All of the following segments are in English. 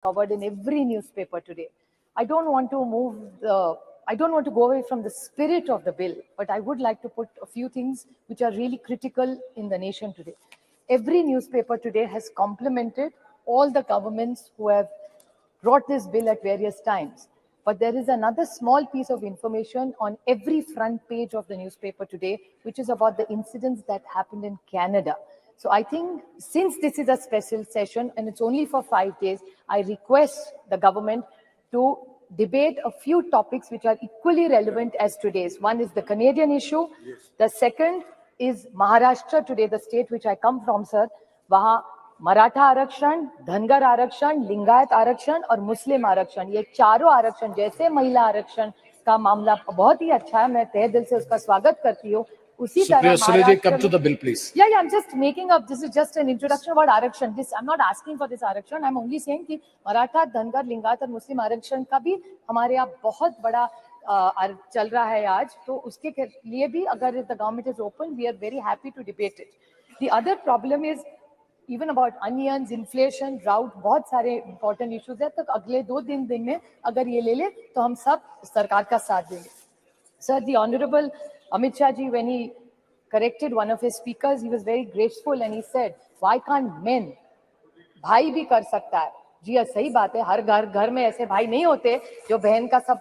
covered in every newspaper today. I don't want to go away from the spirit of the bill, but I would like to put a few things which are really critical in the nation today. Every newspaper today has complimented all the governments who have brought this bill at various times. But there is another small piece of information on every front page of the newspaper today, which is about the incidents that happened in Canada. So I think since this is a special session and it's only for 5 days, I request the government to debate a few topics which are equally relevant as today's. One is the Canadian issue. Yes. The second is Maharashtra today, the state which I come from, sir. Wahan Maratha आरक्षण, धनगर आरक्षण, लिंगायत आरक्षण और मुस्लिम आरक्षण, ये चारों आरक्षण, जैसे महिला आरक्षण का मामला बहुत ही अच्छा है, मैं तहे दिल से उसका स्वागत करती हूँ. उसी तरह Supriya Sule, come to the bill, please. Yeah, I'm just making up. This is just an introduction about आरक्षण. I'm not asking for this आरक्षण. I'm only saying कि मराठा, धनगर, लिंगायत और मुस्लिम आरक्षण का भी हमारे यहाँ बहुत बड़ा चल रहा है आज. तो उसके लिए भी अगर the government is open, we are very happy to debate it. The other problem is even about onions, inflation, drought, बहुत सारे important issues हैं. तो अगले 2 दिन में अगर ये ले ले तो हम सब सरकार का साथ देंगे. Sir, the Honorable Amit Shah ji, when he corrected one of his speakers, he was very graceful and he said, why can't men? भाई भी कर सकता है. जी सही बात है, हर घर में ऐसे भाई नहीं होते जो बहन का सब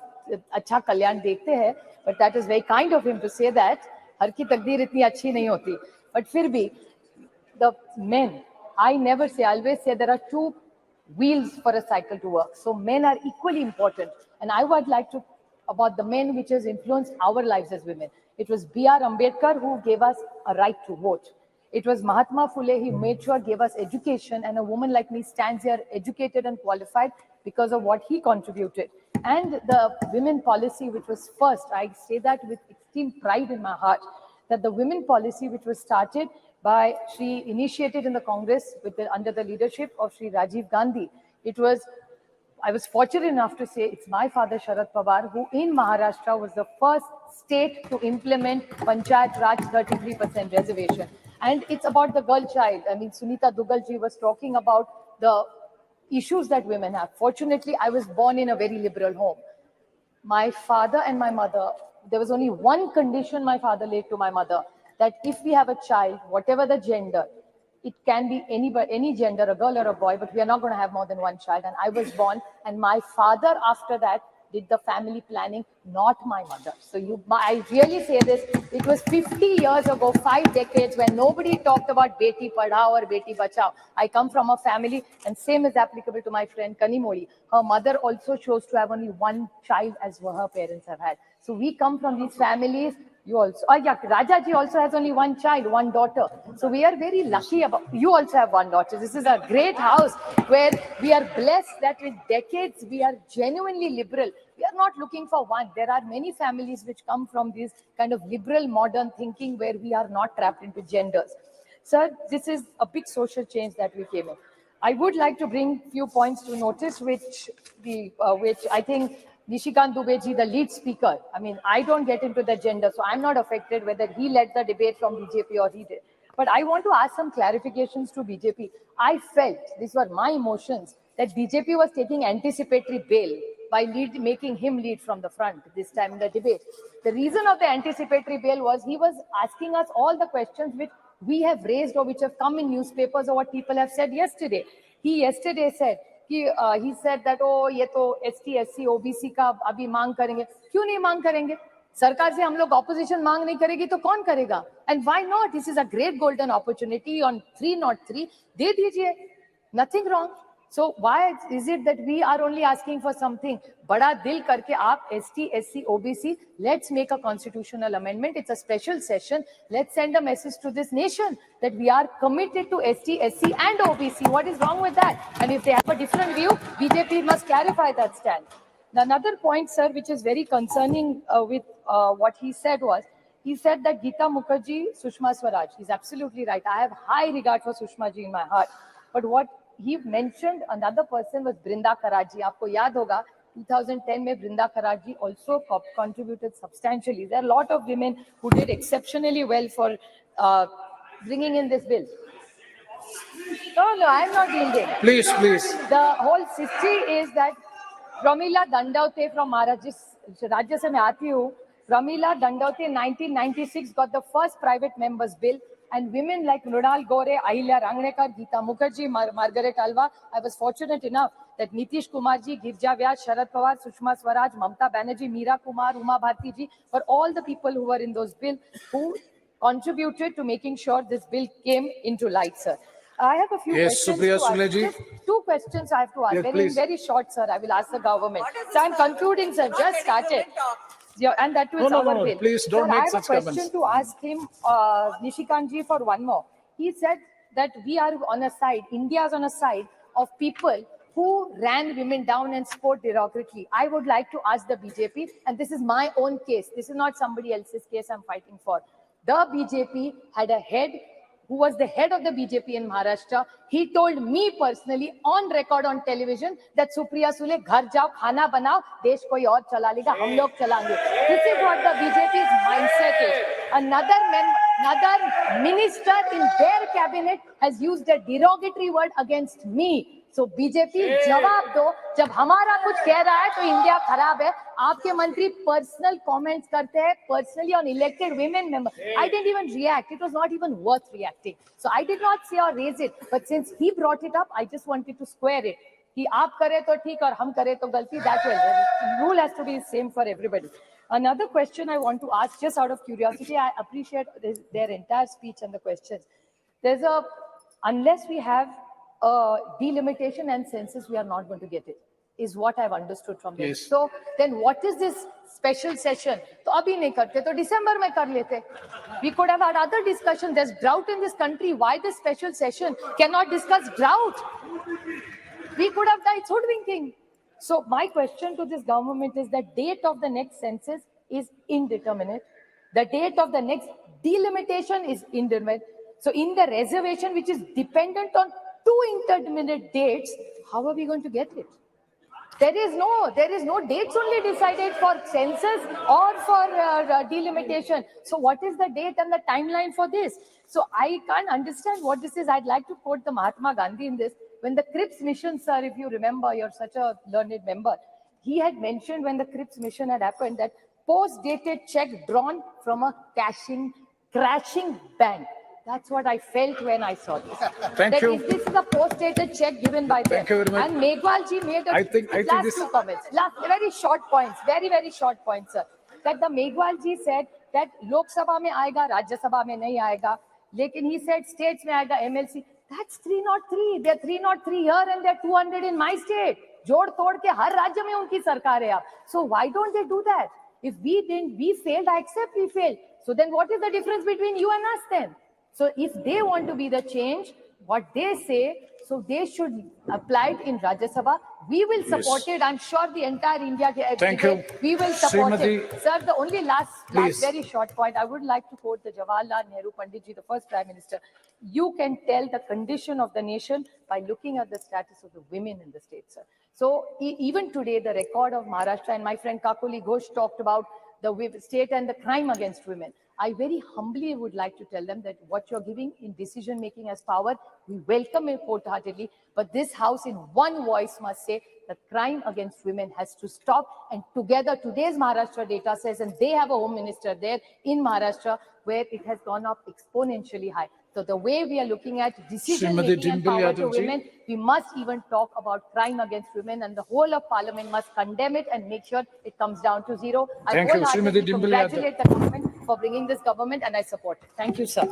अच्छा कल्याण देखते हैं. But that is very kind of him to say that. हर की तकदीर इतनी अच्छी नहीं होती. But फिर भी the men, I never say, I always say there are 2 wheels for a cycle to work. So men are equally important. And I would like to, about the men which has influenced our lives as women. It was B.R. Ambedkar who gave us a right to vote. It was Mahatma Phule who made sure gave us education, and a woman like me stands here educated and qualified because of what he contributed. And the women policy which was first, I say that with extreme pride in my heart, that the women policy which was started by Shri, initiated in the Congress under the leadership of Shri Rajiv Gandhi. I was fortunate enough to say it's my father Sharad Pawar who in Maharashtra was the first state to implement Panchayat Raj 33% reservation. And it's about the girl child. I mean, Sunita Dugalji was talking about the issues that women have. Fortunately, I was born in a very liberal home. My father and my mother, there was only one condition my father laid to my mother, that if we have a child, whatever the gender, it can be any gender, a girl or a boy, but we are not going to have more than one child. And I was born, and my father after that did the family planning, not my mother. So I really say this, it was 50 years ago, 5 decades, when nobody talked about Beti Padhao or Beti Bachao. I come from a family, and same is applicable to my friend Kanimoli. Her mother also chose to have only one child as her parents have had. So we come from these families. You also, Raja ji also has only one child, one daughter. So we are very lucky you also have one daughter. This is a great house where we are blessed that with decades we are genuinely liberal. We are not looking for one. There are many families which come from this kind of liberal modern thinking where we are not trapped into genders. Sir, this is a big social change that we came in. I would like to bring few points to notice which I think Nishikant Dubey ji, the lead speaker, I mean, I don't get into the gender, so I'm not affected whether he led the debate from BJP or he did. But I want to ask some clarifications to BJP. I felt, these were my emotions, that BJP was taking anticipatory bail by making him lead from the front this time in the debate. The reason of the anticipatory bail was he was asking us all the questions which we have raised or which have come in newspapers or what people have said yesterday. He yesterday said, he said that, oh, ये तो ST, SC, OBC का अभी मांग करेंगे. क्यों नहीं मांग करेंगे? सरकार से हम लोग opposition मांग नहीं करेगी तो कौन करेगा? And why not? This is a great golden opportunity on 303. दे दीजिए. Nothing wrong. So why is it that we are only asking for something? बड़ा दिल करके आप ST, SC, OBC, let's make a constitutional amendment. It's a special session. Let's send a message to this nation that we are committed to ST, SC and OBC. What is wrong with that? And if they have a different view, BJP must clarify that stand. Another point, sir, which is very concerning with what he said was, he said that Geeta Mukherjee, Sushma Swaraj. He's absolutely right. I have high regard for Sushma ji in my heart. But what he mentioned, another person was Brinda Karaji. आपको याद होगा 2010 में Brinda Karaji also contributed substantially. There are a lot of women who did exceptionally well for bringing in this bill. No, I am not yielding. Please. The whole history is that Pramila Dandavate from Maharashtra, Rajya se main aati hu. Pramila Dandavate in 1996 got the first private members bill, and women like Mrunal Gore, Ahilya Rangnekar, Geeta Mukherjee, Margaret Alva. I was fortunate enough that Nitish Kumar ji, Girja Vyas, Sharad Pawar, Sushma Swaraj, Mamta Banerjee, Meera Kumar, Uma Bharti ji were all the people who were in those bills who contributed to making sure this bill came into light, sir. I have a few questions Supriya to ask. Sule ji. Just 2 questions I have to ask. Yes, very, please. very short, sir. I will ask the government. So I'm concluding, sir. Just started. Yeah, and that was our bill. Please don't sir, make I such have a question comments. to ask him, Nishikant ji, for one more. He said that we are on a side, India is on a side of people who ran women down and spoke derogatorily. I would like to ask the BJP, and this is my own case. This is not somebody else's case I'm fighting for. The BJP had a head who was the head of the BJP in Maharashtra. He told me personally on record on television that Supriya Sule, ghar jao, khana banao, desh koi aur chala lega, hum log chalange. This is what the BJP's mindset is. Another minister in their cabinet has used a derogatory word against me. So BJP जवाब दो, जब हमारा कुछ कह रहा है तो India खराब है. आपके मंत्री पर्सनल कमेंट्स करते हैं personally on elected women members. I didn't even react. It was not even worth reacting. So I did not say or raise it. But since he brought it up, I just wanted to square it. कि आप करें तो ठीक और हम करें तो गलती. That way, the rule has to be the same for everybody. Another question I want to ask, just out of curiosity, I appreciate their entire speech and the questions. Unless we have delimitation and census, we are not going to get it, is what I've understood from them. Yes. So then what is this special session? तो अभी नहीं करते तो December में कर लेते. We could have had other discussions. There's drought in this country. Why this special session cannot discuss drought? We could have done hoodwinking. So my question to this government is the date of the next census is indeterminate. The date of the next delimitation is indeterminate. So in the reservation, which is dependent on 2 indeterminate dates, how are we going to get it? There is no dates only decided for census or for delimitation. So what is the date and the timeline for this? So I can't understand what this is. I'd like to quote the Mahatma Gandhi in this. When the Cripps mission, sir, if you remember, you're such a learned member, he had mentioned when the Cripps mission had happened that post-dated check drawn from a crashing bank. That's what I felt when I saw this. Thank you. If this is a post-dated check given by them. Thank you very much. And Megwal ji made I think this... 2 comments. Very short points, very short points, sir. That the Megwal ji said that Lok Sabha mein aayega, Rajya Sabha mein nahi aayega. Lekin he said states mein aayega, MLC. That's 303. They're 303 here and they're 200 in my state. जोड़ तोड़ के हर राज्य में उनकी सरकार है. So why don't they do that? If we failed, I accept we failed. So then what is the difference between you and us then? So if they want to be the change, what they say, so they should apply it in Rajya Sabha. We will support it. I'm sure the entire India. Thank you. We will support Srimati, it. Sir, the only last very short point, I would like to quote the Jawaharlal Nehru Pandit ji, the first Prime Minister. You can tell the condition of the nation by looking at the status of the women in the state, sir. So even today, the record of Maharashtra, and my friend Kakuli Ghosh talked about the state and the crime against women. I very humbly would like to tell them that what you're giving in decision-making as power, we welcome it wholeheartedly, but this House in one voice must say that crime against women has to stop, and together today's Maharashtra data says, and they have a home minister there in Maharashtra, where it has gone up exponentially high. So the way we are looking at decision-making and power to women, we must even talk about crime against women, and the whole of Parliament must condemn it and make sure it comes down to zero. I wholeheartedly congratulate the government for bringing this government, and I support it. Thank you, sir.